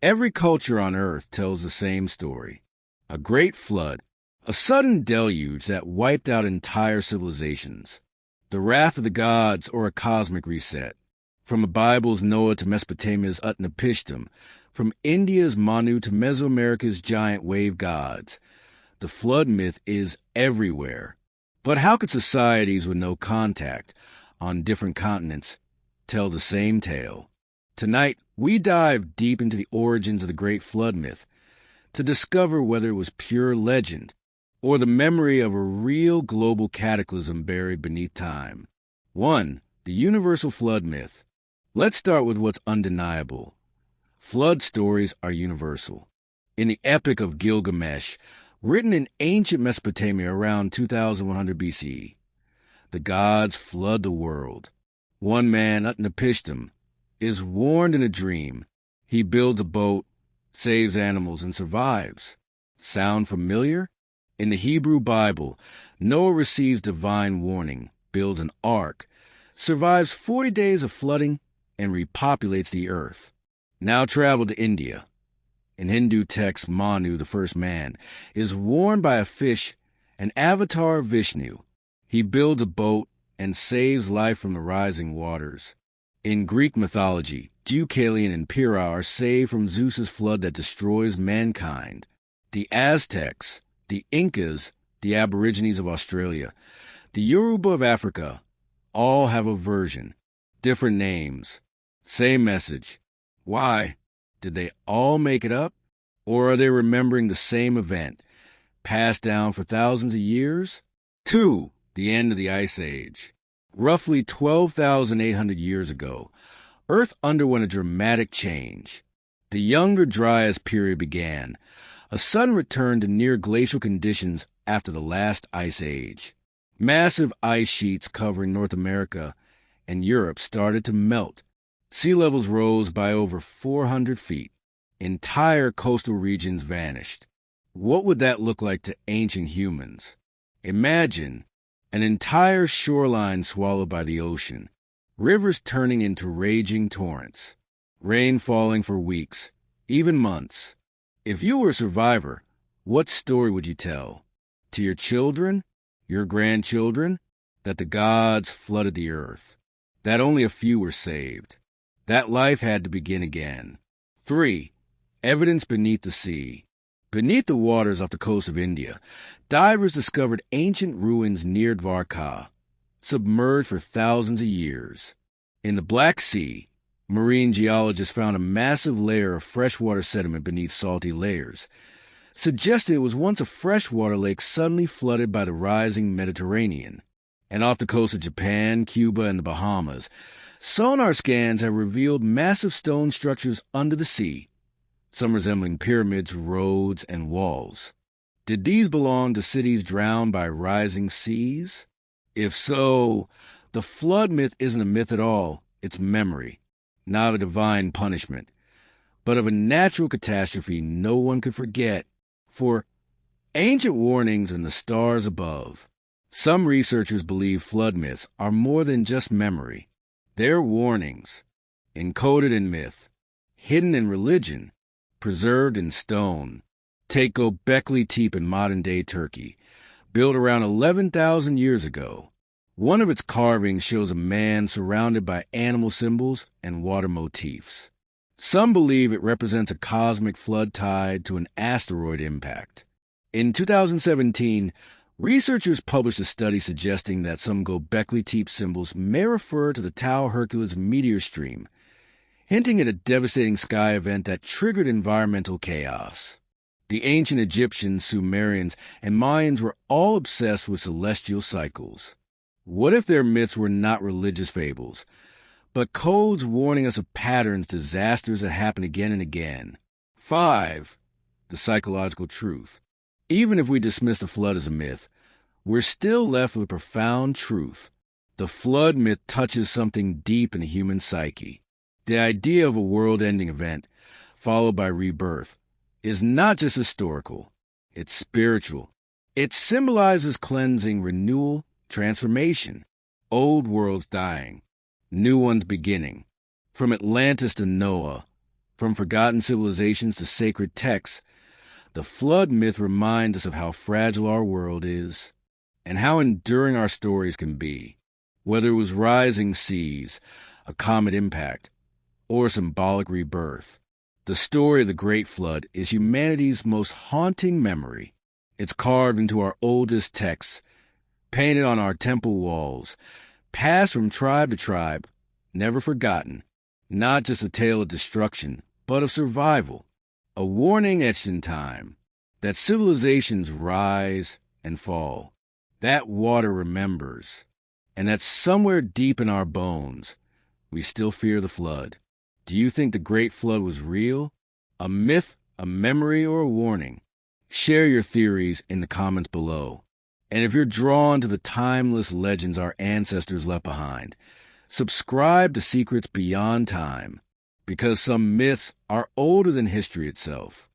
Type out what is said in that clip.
Every culture on Earth tells the same story. A great flood, a sudden deluge that wiped out entire civilizations. The wrath of the gods or a cosmic reset. From the Bible's Noah to Mesopotamia's Utnapishtim, from India's Manu to Mesoamerica's giant wave gods. The flood myth is everywhere. But how could societies with no contact on different continents tell the same tale? Tonight, we dive deep into the origins of the Great Flood myth to discover whether it was pure legend or the memory of a real global cataclysm buried beneath time. 1. The universal flood myth. Let's start with what's undeniable. Flood stories are universal. In the Epic of Gilgamesh, written in ancient Mesopotamia around 2100 BCE, the gods flood the world. One man, Utnapishtim, is warned in a dream. He builds a boat, saves animals, and survives. Sound familiar? In the Hebrew Bible, Noah receives divine warning, builds an ark, survives 40 days of flooding, and repopulates the earth. Now travel to India. In Hindu text, Manu, the first man, is warned by a fish, an avatar of Vishnu. He builds a boat and saves life from the rising waters. In Greek mythology, Deucalion and Pyrrha are saved from Zeus's flood that destroys mankind. The Aztecs, the Incas, the Aborigines of Australia, the Yoruba of Africa, all have a version, different names, same message. Why? Did they all make it up? Or are they remembering the same event, passed down for thousands of years? 2. The end of the Ice Age. Roughly 12,800 years ago, Earth underwent a dramatic change. The Younger Dryas period began, a sudden return to near glacial conditions after the last ice age. Massive ice sheets covering North America and Europe started to melt. Sea levels rose by over 400 feet. Entire coastal regions vanished. What would that look like to ancient humans? Imagine an entire shoreline swallowed by the ocean, rivers turning into raging torrents, rain falling for weeks, even months. If you were a survivor, what story would you tell? To your children, your grandchildren, that the gods flooded the earth, that only a few were saved, that life had to begin again. 3. Evidence beneath the sea. Beneath the waters off the coast of India, divers discovered ancient ruins near Dvarka, submerged for thousands of years. In the Black Sea, marine geologists found a massive layer of freshwater sediment beneath salty layers, suggesting it was once a freshwater lake suddenly flooded by the rising Mediterranean. And off the coast of Japan, Cuba, and the Bahamas, sonar scans have revealed massive stone structures under the sea, some resembling pyramids, roads, and walls. Did these belong to cities drowned by rising seas? If so, the flood myth isn't a myth at all. It's memory, not a divine punishment, but of a natural catastrophe no one could forget. For ancient warnings in the stars above. Some researchers believe flood myths are more than just memory. They're warnings, encoded in myth, hidden in religion, preserved in stone. Take Göbekli Tepe in modern-day Turkey, built around 11,000 years ago. One of its carvings shows a man surrounded by animal symbols and water motifs. Some believe it represents a cosmic flood tied to an asteroid impact. In 2017, researchers published a study suggesting that some Göbekli Tepe symbols may refer to the Tau Hercules meteor stream, hinting at a devastating sky event that triggered environmental chaos. The ancient Egyptians, Sumerians, and Mayans were all obsessed with celestial cycles. What if their myths were not religious fables, but codes warning us of patterns, disasters that happen again and again? 5. The psychological truth. Even if we dismiss the flood as a myth, we're still left with profound truth. The flood myth touches something deep in the human psyche. The idea of a world-ending event, followed by rebirth, is not just historical, it's spiritual. It symbolizes cleansing, renewal, transformation, old worlds dying, new ones beginning. From Atlantis to Noah, From forgotten civilizations to sacred texts, the flood myth reminds us of how fragile our world is and how enduring our stories can be. Whether it was rising seas, a comet impact, or symbolic rebirth, the story of the Great Flood is humanity's most haunting memory. It's carved into our oldest texts, painted on our temple walls, passed from tribe to tribe, never forgotten. Not just a tale of destruction, but of survival. A warning etched in time that civilizations rise and fall. That water remembers, and that somewhere deep in our bones, we still fear the flood. Do you think the Great Flood was real? A myth, a memory, or a warning? Share your theories in the comments below. And if you're drawn to the timeless legends our ancestors left behind, subscribe to Secrets Beyond Time, because some myths are older than history itself.